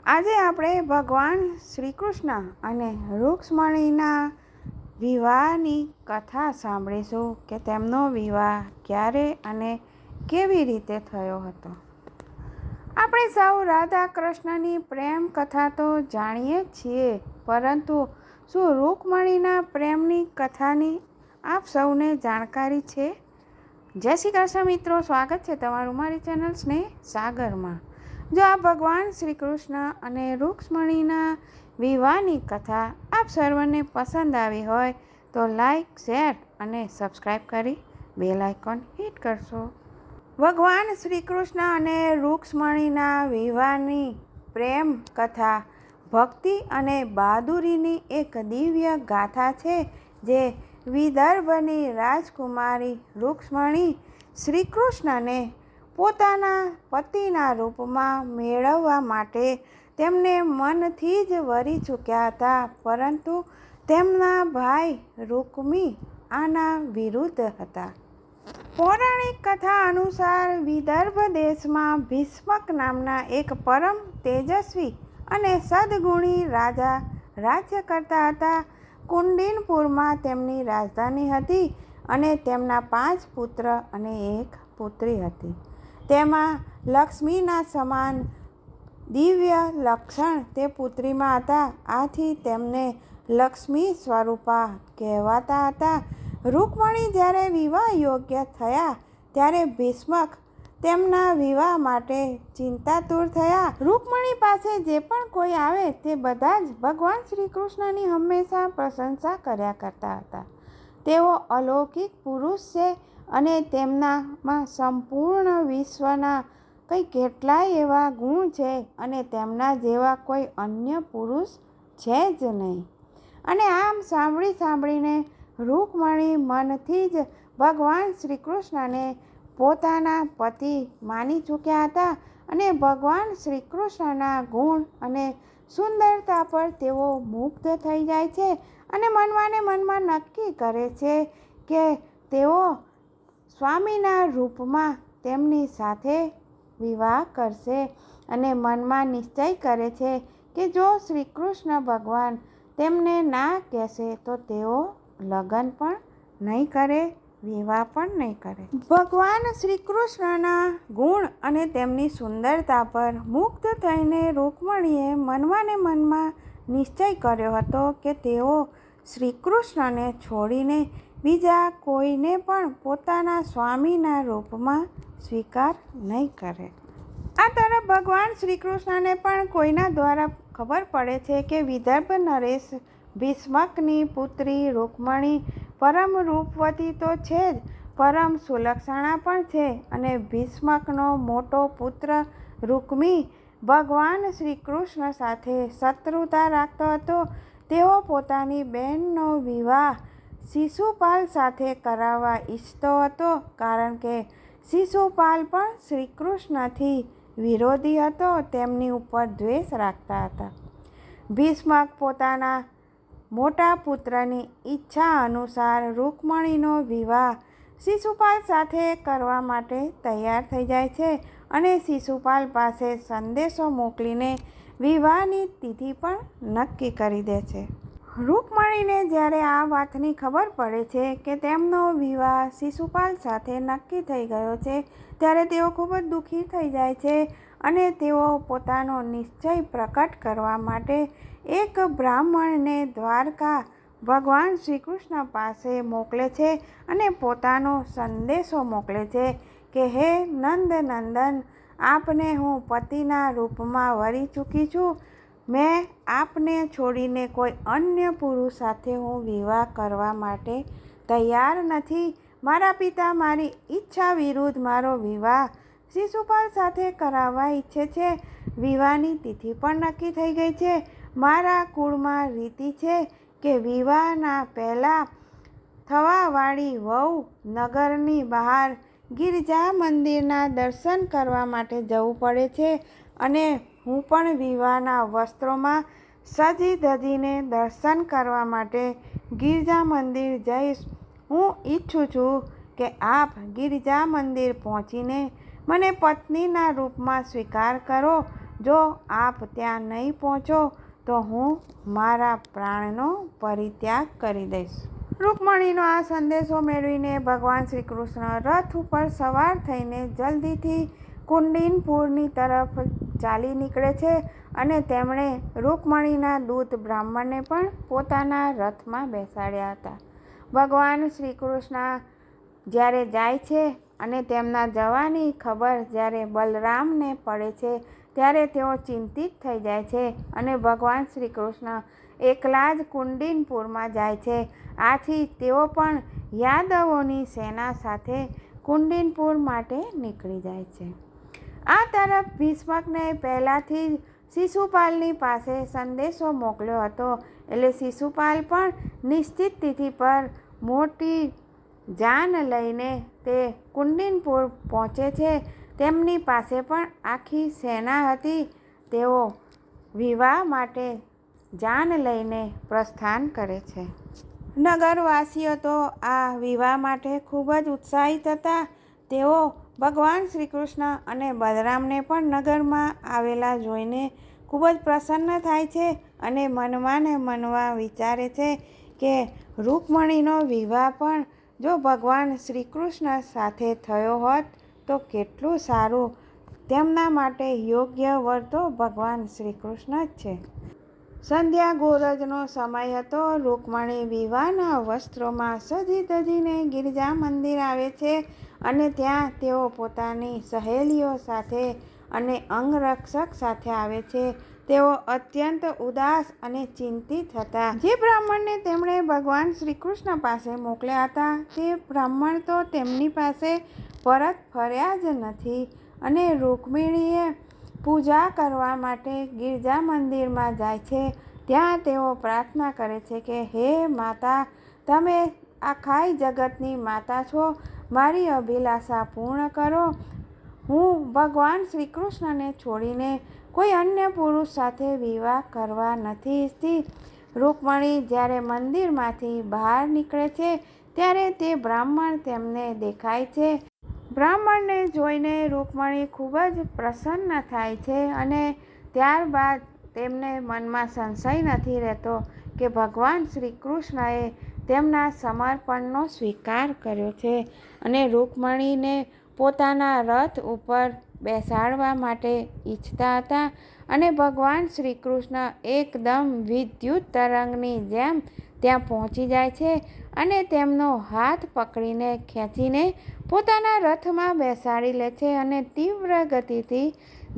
આજે આપણે ભગવાન શ્રી કૃષ્ણ અને રૂક્ષ્મણીના વિવાહની કથા સાંભળીશું કે તેમનો વિવાહ ક્યારે અને કેવી રીતે થયો હતો. આપણે સૌ રાધા કૃષ્ણની પ્રેમ કથા તો જાણીએ જ છીએ, પરંતુ શું રૂક્ષ્મણીના પ્રેમની કથાની આપ સૌને જાણકારી છે? જય શ્રી કૃષ્ણ મિત્રો, સ્વાગત છે તમારું મારી ચેનલ સ્નેહ સાગરમાં. જો આ ભગવાન શ્રી કૃષ્ણ અને રૂક્ષ્મણીના વિવાહની કથા આપ સર્વને પસંદ આવી હોય તો લાઈક, શેર અને સબસ્ક્રાઈબ કરી બેલ આઇકોન હિટ કરશો. ભગવાન શ્રી કૃષ્ણ અને રૂક્ષ્મણીના વિવાહની પ્રેમ કથા ભક્તિ અને બહાદુરીની એક દિવ્ય ગાથા છે, જે વિદર્ભની રાજકુમારી રૂક્ષ્મણી શ્રી કૃષ્ણને પોતાના પતિના રૂપમાં મેળવવા માટે તેમને મનથી જ વરી ચૂક્યા હતા, પરંતુ તેમના ભાઈ રૂકમી આના વિરુદ્ધ હતા. પૌરાણિક કથા અનુસાર વિદર્ભ દેશમાં ભીષ્મક નામના એક પરમ તેજસ્વી અને સદગુણી રાજા રાજ્ય કરતા હતા. કુંડિનપુરમાં તેમની રાજધાની હતી અને તેમના 5 પુત્ર અને 1 પુત્રી હતી. તેમાં લક્ષ્મીના સમાન દિવ્ય લક્ષણ તે પુત્રીમાં હતા, આથી તેમને લક્ષ્મી સ્વરૂપા કહેવાતા હતા. રૂક્ષ્મણી જ્યારે વિવાહ યોગ્ય થયા ત્યારે ભીષ્મક તેમના વિવાહ માટે ચિંતાતુર થયા. રૂક્ષ્મણી પાસે જે પણ કોઈ આવે તે બધા જ ભગવાન શ્રી કૃષ્ણની હંમેશા પ્રશંસા કર્યા કરતા હતા. તેઓ અલૌકિક પુરુષ છે અને તેમનામાં સંપૂર્ણ વિશ્વના કેટલાય એવા ગુણ છે અને તેમના જેવા કોઈ અન્ય પુરુષ છે જ નહીં. અને આમ સાંભળીને રૂક્ષ્મણી મનથી જ ભગવાન શ્રી કૃષ્ણને પોતાના પતિ માની ચૂક્યા હતા અને ભગવાન શ્રી કૃષ્ણના ગુણ અને સુંદરતા પર તેઓ મુગ્ધ થઈ જાય છે અને મનમાં નક્કી કરે છે કે તેઓ સ્વામીના રૂપમાં તેમની સાથે વિવાહ કરશે અને મનમાં નિશ્ચય કરે છે કે જો શ્રી કૃષ્ણ ભગવાન તેમને ના કહેશે તો તેઓ લગ્ન પણ નહીં કરે, વિવાહ પણ નહીં કરે. ભગવાન શ્રી કૃષ્ણના ગુણ અને તેમની સુંદરતા પર મુગ્ધ થઈને રૂક્ષ્મણીએ મનમાં નિશ્ચય કર્યો હતો કે તેઓ શ્રી કૃષ્ણને છોડીને બીજા કોઈને પણ પોતાના સ્વામીના રૂપમાં સ્વીકાર નહીં કરે. આ તરફ ભગવાન શ્રી કૃષ્ણને પણ કોઈના દ્વારા ખબર પડે છે કે વિદર્ભ નરેશ ભીષ્મકની પુત્રી રૂક્ષ્મણી પરમ રૂપવતી તો છે જ, પરમ સુલક્ષણા પણ છે અને ભીષ્મકનો મોટો પુત્ર રૂકમી ભગવાન શ્રી કૃષ્ણ સાથે શત્રુતા રાખતો હતો. તેઓ પોતાની બહેનનો વિવાહ શિશુપાલ સાથે કરાવવા ઈચ્છતો હતો, કારણ કે શિશુપાલ પણ શ્રી કૃષ્ણથી વિરોધી હતો, તેમની ઉપર દ્વેષ રાખતા હતા. ભીષ્મક પોતાના મોટા પુત્રની ઈચ્છા અનુસાર રૂક્ષ્મણીનો વિવાહ શિશુપાલ સાથે કરવા માટે તૈયાર થઈ જાય છે અને શિશુપાલ પાસે સંદેશો મોકલીને વિવાહની તિથિ પણ નક્કી કરી દે છે. રૂક્ષ્મણીને જ્યારે આ વાતની ખબર પડે છે કે તેમનો વિવાહ શિશુપાલ સાથે નક્કી થઈ ગયો છે, ત્યારે તેઓ ખૂબ જ દુઃખી થઈ જાય છે અને તેઓ પોતાનો નિશ્ચય પ્રકટ કરવા માટે એક બ્રાહ્મણને દ્વારકા ભગવાન શ્રી કૃષ્ણ પાસે મોકલે છે અને પોતાનો સંદેશો મોકલે છે કે હે નંદ નંદન, આપને હું પતિના રૂપમાં વરી ચૂકી છું. મેં આપને છોડીને કોઈ અન્ય પુરુષ સાથે હું વિવાહ કરવા માટે તૈયાર નથી. મારા પિતા મારી ઈચ્છા વિરુદ્ધ મારો વિવાહ શિશુપાલ સાથે કરાવવા ઈચ્છે છે. વિવાહની તિથિ પણ નક્કી થઈ ગઈ છે. મારા કુળમાં રીતિ છે કે વિવાહના પહેલાં થવાવાળી વહુ નગરની બહાર ગિરજા મંદિરના દર્શન કરવા માટે જવું પડે છે અને હું પણ વિવાહના વસ્ત્રોમાં સજી ધજીને દર્શન કરવા માટે ગિરજા મંદિર જઈશ. હું ઈચ્છું છું કે આપ ગિરજા મંદિર પહોંચીને મને પત્નીના રૂપમાં સ્વીકાર કરો. જો આપ ત્યાં નહીં પહોંચો તો હું મારા પ્રાણનો પરિત્યાગ કરી દઈશ. રૂકમણીનો આ સંદેશો મેળવીને ભગવાન શ્રી કૃષ્ણ રથ ઉપર સવાર થઈને જલ્દીથી કુંડિનપુરની તરફ ચાલી નીકળે છે અને તેમણે રૂકમણીના દૂત બ્રાહ્મણને પણ પોતાના રથમાં બેસાડ્યા હતા. ભગવાન શ્રી કૃષ્ણ જ્યારે જાય છે અને તેમના જવાની ખબર જ્યારે બલરામને પડે છે ત્યારે તેઓ ચિંતિત થઈ જાય છે અને ભગવાન શ્રી કૃષ્ણ એકલા જ કુંડિનપુરમાં જાય છે. આથી તેઓ પણ યાદવોની સેના સાથે કુંડિનપુર માટે નીકળી જાય છે. આ તરફ ભીષ્મકને પહેલાંથી જ શિશુપાલની પાસે સંદેશો મોકલ્યો હતો, એટલે શિશુપાલ પણ નિશ્ચિત તિથિ પર મોટી જાન લઈને તે કુંડિનપુર પહોંચે છે. તેમની પાસે પણ આખી સેના હતી. તેઓ વિવાહ માટે જાન લઈને પ્રસ્થાન કરે છે. નગરવાસીઓ તો આ વિવાહ માટે ખૂબ જ ઉત્સાહિત હતા. તેઓ ભગવાન શ્રી કૃષ્ણ અને બલરામને પણ નગરમાં આવેલા જોઈને ખૂબ જ પ્રસન્ન થાય છે અને મનમાં ને મનમાં વિચારે છે કે રૂકમણીનો વિવાહ પણ જો ભગવાન શ્રી કૃષ્ણ સાથે થયો હોત તો કેટલું સારું. તેમના માટે યોગ્ય વર તો ભગવાન શ્રી કૃષ્ણ જ છે. સંધ્યા ગોરજનો સમય હતો. રૂકમણી વિવાહના વસ્ત્રોમાં સજી ધજીને ગિરજા મંદિર આવે છે અને ત્યાં તેઓ પોતાની સહેલીઓ સાથે અને અંગરક્ષક સાથે આવે છે. તેઓ અત્યંત ઉદાસ અને ચિંતિત હતા. જે બ્રાહ્મણને તેમણે ભગવાન શ્રી કૃષ્ણ પાસે મોકલ્યા હતા તે બ્રાહ્મણ તો તેમની પાસે પરત ફર્યા જ નથી અને રૂકમિણીએ પૂજા કરવા માટે ગિરજા મંદિરમાં જાય છે. ત્યાં તેઓ પ્રાર્થના કરે છે કે હે માતા, તમે આખા જગતની માતા છો, મારી અભિલાષા પૂર્ણ કરો. હું ભગવાન શ્રી કૃષ્ણને છોડીને કોઈ અન્ય પુરુષ સાથે વિવાહ કરવા નથી ઈચ્છતી. રૂકમણી જ્યારે મંદિરમાંથી બહાર નીકળે છે ત્યારે તે બ્રાહ્મણ તેમને દેખાય છે. બ્રાહ્મણને જોઈને રૂકમણી ખૂબ જ પ્રસન્ન થાય છે અને ત્યારબાદ તેમને મનમાં સંશય નથી રહેતો કે ભગવાન શ્રી કૃષ્ણએ તેમના સમર્પણનો સ્વીકાર કર્યો છે અને રૂકમણીને પોતાના રથ ઉપર બેસાડવા માટે ઈચ્છતા હતા. અને ભગવાન શ્રી કૃષ્ણ એકદમ વિદ્યુત તરંગની જેમ ત્યાં પહોંચી જાય છે અને તેમનો હાથ પકડીને ખેંચીને પોતાના રથમાં બેસાડી લે છે અને તીવ્ર ગતિથી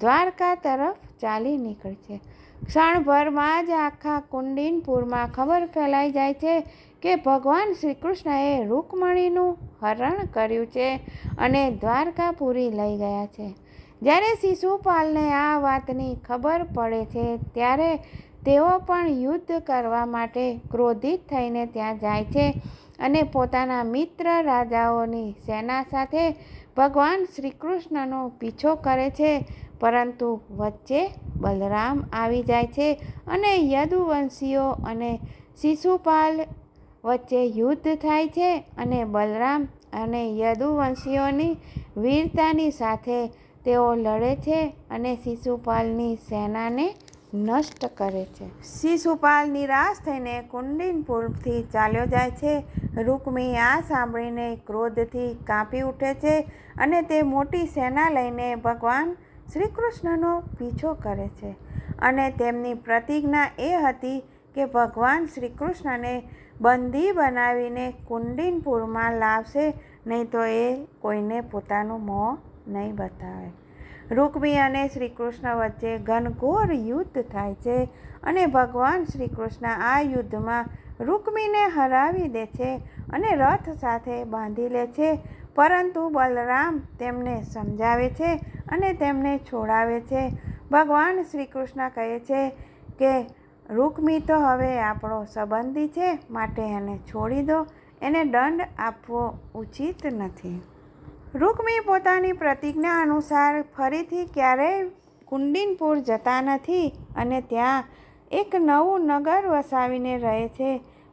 દ્વારકા તરફ ચાલી નીકળે છે. ક્ષણભરમાં જ આખા કુંડિનપુરમાં ખબર ફેલાઈ જાય છે કે ભગવાન શ્રી કૃષ્ણએ રૂકમણીનું હરણ કર્યું છે અને દ્વારકાપુરી લઈ ગયા છે. જ્યારે શિશુપાલને આ વાતની ખબર પડે છે ત્યારે તેઓ પણ યુદ્ધ કરવા માટે ક્રોધિત થઈને ત્યાં જાય છે અને પોતાના મિત્ર રાજાઓની સેના સાથે ભગવાન શ્રી કૃષ્ણનો પીછો કરે છે. પરંતુ વચ્ચે બલરામ આવી જાય છે અને યદુવંશીઓ અને શિશુપાલ વચ્ચે યુદ્ધ થાય છે અને બલરામ અને યદુવંશીઓની વીરતાની સાથે તેઓ લડે છે અને શિશુપાલની સેનાને નષ્ટ કરે છે. શિશુપાલ નિરાશ થઈને કુંડિનપુરથી ચાલ્યો જાય છે. રૂકમી આ સાંભળીને ક્રોધથી કાંપી ઉઠે છે અને તે મોટી સેના લઈને ભગવાન શ્રી કૃષ્ણનો પીછો કરે છે અને તેમની પ્રતિજ્ઞા એ હતી કે ભગવાન શ્રી કૃષ્ણને બંદી બનાવીને કુંડિનપુરમાં લાવશે, નહીં તો એ કોઈને પોતાનું મોં નહીં બતાવે. રૂકમી અને શ્રી કૃષ્ણ વચ્ચે ઘનઘોર યુદ્ધ થાય છે અને ભગવાન શ્રી કૃષ્ણ આ યુદ્ધમાં રૂકમીને હરાવી દે છે અને રથ સાથે બાંધી લે છે. પરંતુ બલરામ તેમને સમજાવે છે અને તેમને છોડાવે છે. ભગવાન શ્રી કૃષ્ણ કહે છે કે રૂકમી તો હવે આપણો સંબંધી છે, માટે એને છોડી દો, એને દંડ આપવો ઉચિત નથી. રૂકમી પોતાની પ્રતિજ્ઞા અનુસાર ફરીથી ક્યારેય કુંડિનપુર જતા નથી અને ત્યાં એક નવું નગર વસાવીને રહે છે.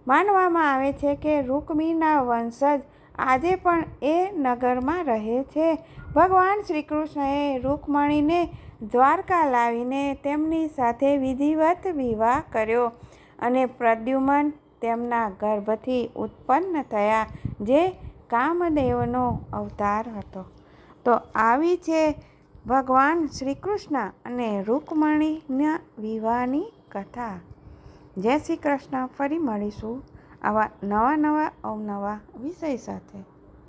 માનવામાં આવે છે કે રૂકમીના વંશજ આજે પણ એ નગરમાં રહે છે. ભગવાન શ્રી કૃષ્ણએ રૂકમણીને દ્વારકા લાવીને તેમની સાથે વિધિવત વિવાહ કર્યો અને પ્રદ્યુમન તેમના ગર્ભથી ઉત્પન્ન થયા, જે કામદેવનો અવતાર હતો. તો આવી છે ભગવાન શ્રી કૃષ્ણ અને રૂકમણીના વિવાહની કથા. જય શ્રી કૃષ્ણ. ફરી મળીશું આવા નવા અવનવા વિષય સાથે.